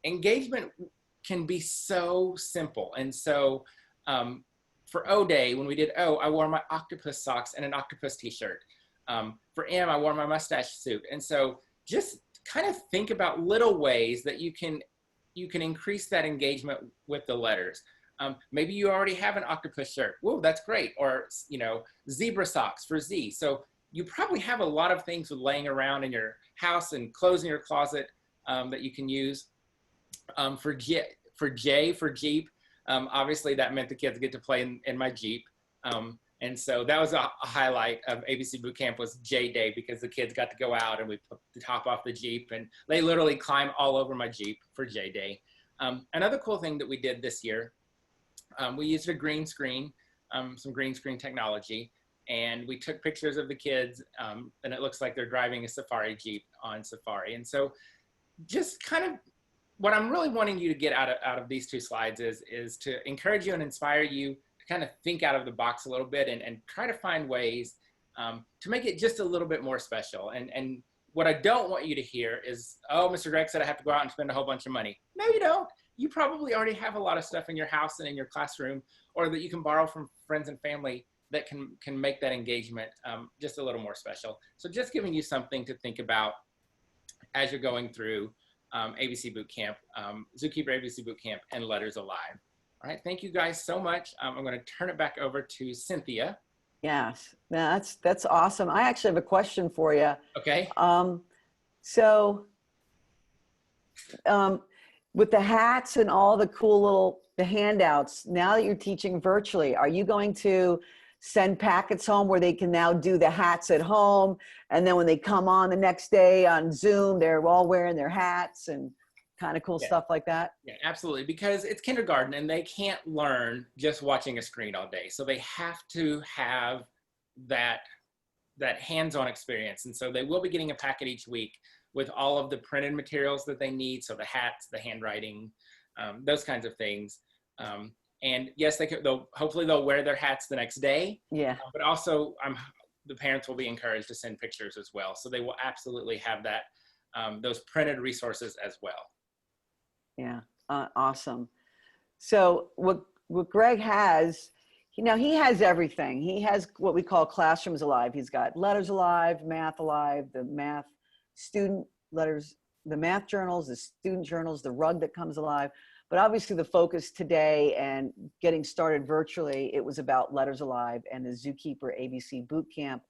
Engagement can be so simple. And so for O Day, when we did O, I wore my octopus socks and an octopus t-shirt. For M, I wore my mustache suit. And so just kind of think about little ways that you can increase that engagement with the letters. Maybe you already have an octopus shirt. Whoa, that's great. Or, you know, zebra socks for Z. So you probably have a lot of things laying around in your house and clothes in your closet that you can use. For J, for Jeep, obviously that meant the kids get to play in my Jeep. And so that was a highlight of ABC Bootcamp, was J Day, because the kids got to go out and we put the top off the Jeep and they literally climb all over my Jeep for J Day. Another cool thing that we did this year, we used a green screen, some green screen technology, and we took pictures of the kids and it looks like they're driving a safari Jeep on Safari. And so just kind of what I'm really wanting you to get out of these two slides is to encourage you and inspire you to kind of think out of the box a little bit and try to find ways to make it just a little bit more special. And what I don't want you to hear is, oh, Mr. Gregg said I have to go out and spend a whole bunch of money. No, you don't. You probably already have a lot of stuff in your house and in your classroom, or that you can borrow from friends and family that can make that engagement just a little more special. So just giving you something to think about as you're going through ABC Bootcamp, Zookeeper ABC Bootcamp, and Letters Alive. All right, thank you guys so much. I'm going to turn it back over to Cynthia. Yes, that's awesome. I actually have a question for you. Okay. So with the hats and all the cool the handouts, now that you're teaching virtually, are you going to send packets home where they can now do the hats at home, and then when they come on the next day on Zoom, they're all wearing their hats and kind of cool stuff like that? Yeah, absolutely, because it's kindergarten and they can't learn just watching a screen all day. So they have to have that hands-on experience. And so they will be getting a packet each week with all of the printed materials that they need. So the hats, the handwriting, those kinds of things. And yes, hopefully they'll wear their hats the next day. Yeah. But also the parents will be encouraged to send pictures as well. So they will absolutely have that, those printed resources as well. Yeah, awesome. So what Greg has, he has everything. He has what we call Classrooms Alive. He's got Letters Alive, Math Alive, the math student letters, the math journals, the student journals, the rug that comes alive. But obviously the focus today and getting started virtually, it was about Letters Alive and the Zookeeper ABC Bootcamp,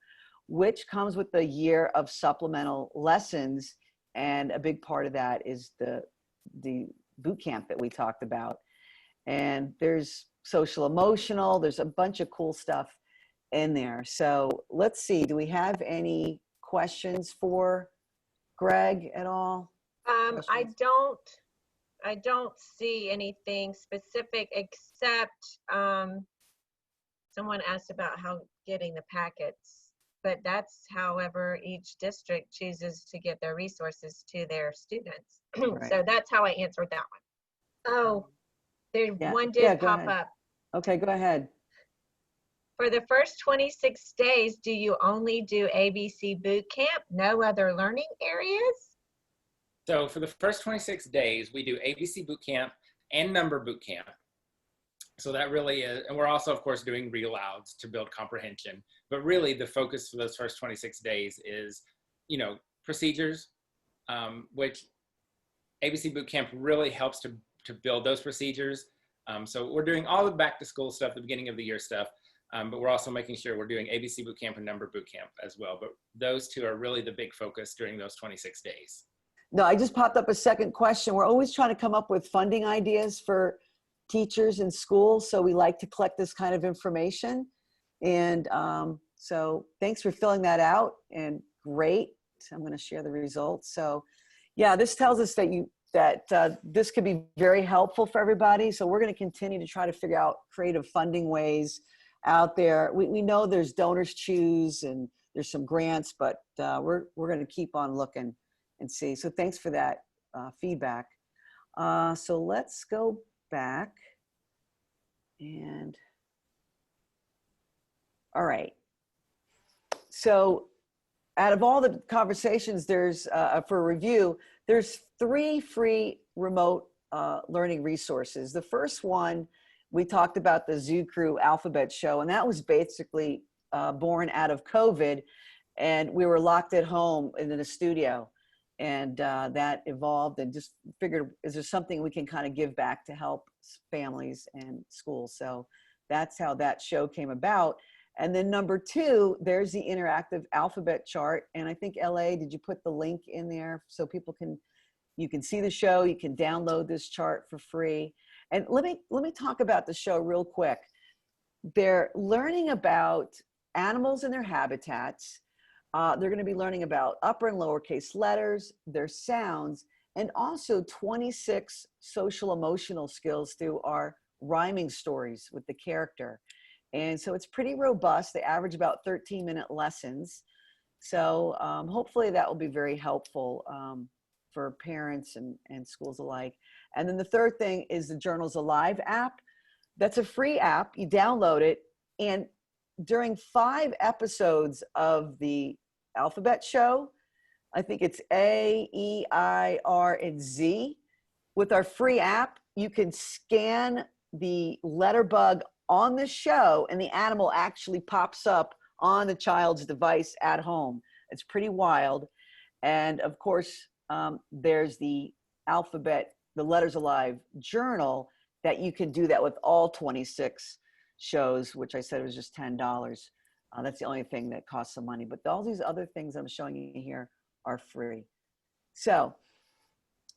which comes with a year of supplemental lessons. And a big part of that is the boot camp that we talked about. And there's social emotional, there's a bunch of cool stuff in there. So let's see, do we have any questions for Greg at all? I don't see anything specific except someone asked about how getting the packets, but that's however each district chooses to get their resources to their students. Right. So that's how I answered that one. Oh, one did pop up. Okay, go ahead. For the first 26 days, do you only do ABC boot camp, no other learning areas? So for the first 26 days, we do ABC boot camp and number boot camp. So that really is, and we're also, of course, doing read alouds to build comprehension. But really, the focus for those first 26 days is, you know, procedures, which ABC boot camp really helps to build those procedures. So we're doing all the back to school stuff, the beginning of the year stuff. But we're also making sure we're doing ABC boot camp and number boot camp as well. But those two are really the big focus during those 26 days. No, I just popped up a second question. We're always trying to come up with funding ideas for teachers in schools. So we like to collect this kind of information. And so thanks for filling that out, and great. I'm going to share the results. So yeah, this tells us that this could be very helpful for everybody. So we're going to continue to try to figure out creative funding ways out there. We know there's Donors Choose and there's some grants, but we're going to keep on looking and see. So thanks for that feedback. So let's go back and all right. So out of all the conversations, there's for review, there's 3 free remote learning resources. The first one, we talked about the Zoo Crew alphabet show, and that was basically born out of COVID, and we were locked at home in a studio, and that evolved, and just figured, is there something we can kind of give back to help families and schools? So that's how that show came about. And then number 2, there's the interactive alphabet chart, and I think LA, did you put the link in there so people can, you can see the show, you can download this chart for free. And let me talk about the show real quick. They're learning about animals and their habitats. They're going to be learning about upper and lowercase letters, their sounds, and also 26 social emotional skills through our rhyming stories with the character. And so it's pretty robust. They average about 13-minute lessons. So hopefully that will be very helpful for parents and schools alike. And then the third thing is the Journals Alive app. That's a free app. You download it, and during 5 episodes of the alphabet show, I think it's A, E, I, R, and Z, with our free app, you can scan the letter bug on the show, and the animal actually pops up on the child's device at home. It's pretty wild. And of course, there's the alphabet, the Letters Alive journal, that you can do that with all 26 shows, which I said was just $10. That's the only thing that costs some money. But all these other things I'm showing you here are free. So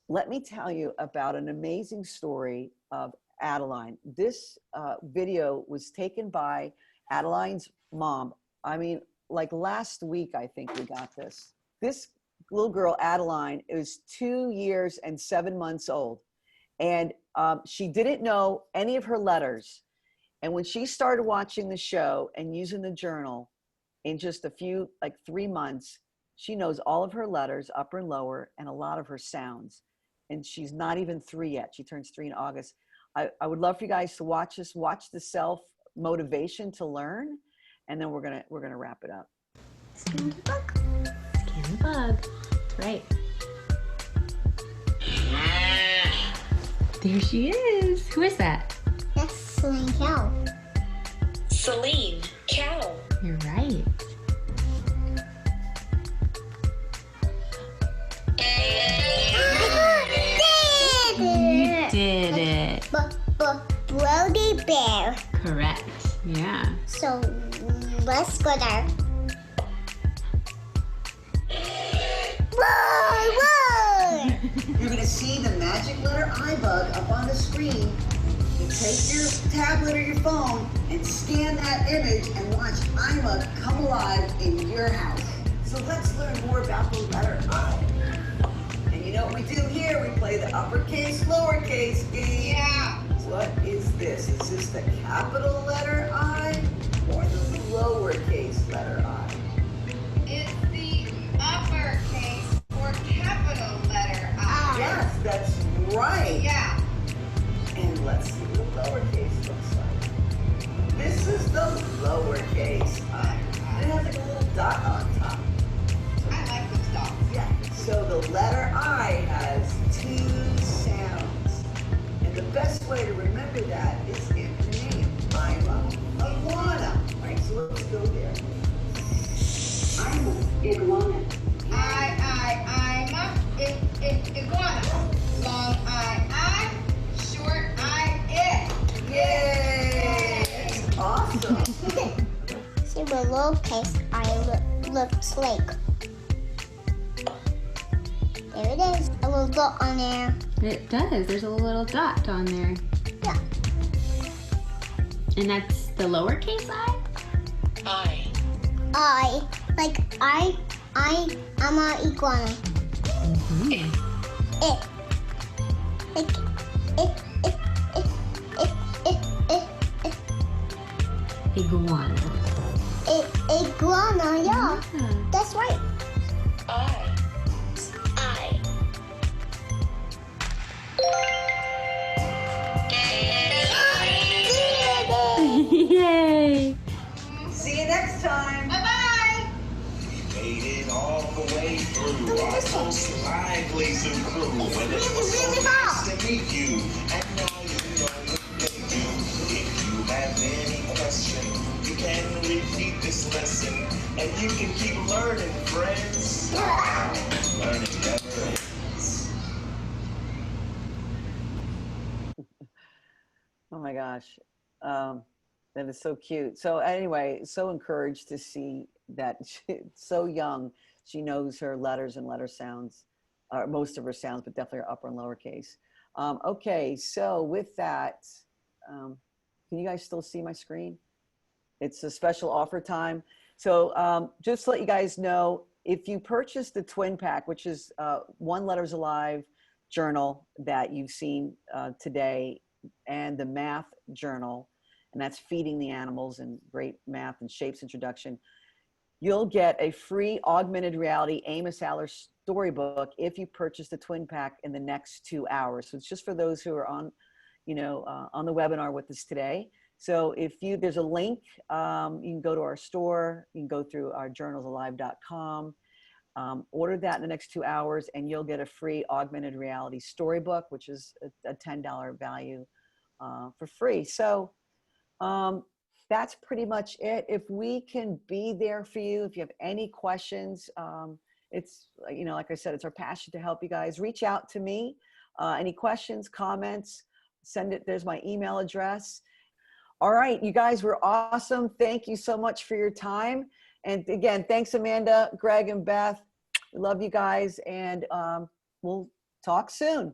let me tell you about an amazing story of Adeline. This video was taken by Adeline's mom. I mean, like last week, I think we got this. This little girl, Adeline, is 2 years and 7 months old. And she didn't know any of her letters. And when she started watching the show and using the journal, in just a few, like 3 months, she knows all of her letters, upper and lower, and a lot of her sounds. And she's not even 3 yet. She turns 3 in August. I would love for you guys to watch this, watch the self-motivation to learn, and then we're gonna wrap it up. Scan the bug. Scan the bug. That's right. There she is. Who is that? That's Celine Cow. Celine Cow. You're right. You did it. Brody Bear. Correct. Yeah. So let's go there. Whoa! You're going to see the magic letter I bug up on the screen. You take your tablet or your phone and scan that image and watch iMug come alive in your house. So let's learn more about the letter I. And you know what we do here? We play the uppercase, lowercase game. Yeah. What is this? Is this the capital letter I or the lowercase letter I? It's the uppercase or capital letter I. Yes, that's right. Yeah. And let's see what the lowercase looks like. dot on top. I like those dots. Yeah, so the letter I has 2 sounds. And the best way to remember that is in the name. I'm a iguana. All right, so let's go there. I'm a iguana. I'm a iguana. Long I, short I, Yay! Awesome. See, with lowercase I looks like. There it is, a little dot on there. It does. There's a little dot on there. Yeah. And that's the lowercase I? I'm a iguana. Iguana. Iguana, yeah. That's right. I. Yay! See you next time. Bye-bye. Made it all the way through. Our most lively Zoo crew. And it was so nice to meet you. And now you know what they do. If you have any question, you can repeat this lesson. And you can keep learning, friends. Learning never ends. Oh my gosh. That is so cute. So anyway, so encouraged to see that she's so young. She knows her letters and letter sounds, or most of her sounds, but definitely her upper and lowercase. Okay, so with that, can you guys still see my screen? It's a special offer time. So just to let you guys know, if you purchase the twin pack, which is One Letters Alive journal that you've seen today, and the math journal, and that's Feeding the Animals and Great Math and Shapes Introduction, you'll get a free augmented reality Amos Aller storybook if you purchase the twin pack in the next 2 hours. So it's just for those who are on, on the webinar with us today. So there's a link, you can go to our store, you can go through our journalsalive.com, order that in the next 2 hours, and you'll get a free augmented reality storybook, which is a $10 value for free. So that's pretty much it. If we can be there for you, if you have any questions, it's, like I said, it's our passion to help you guys. Reach out to me. Any questions, comments, send it. There's my email address. All right, you guys were awesome. Thank you so much for your time. And again, thanks, Amanda, Greg, and Beth. We love you guys, and we'll talk soon.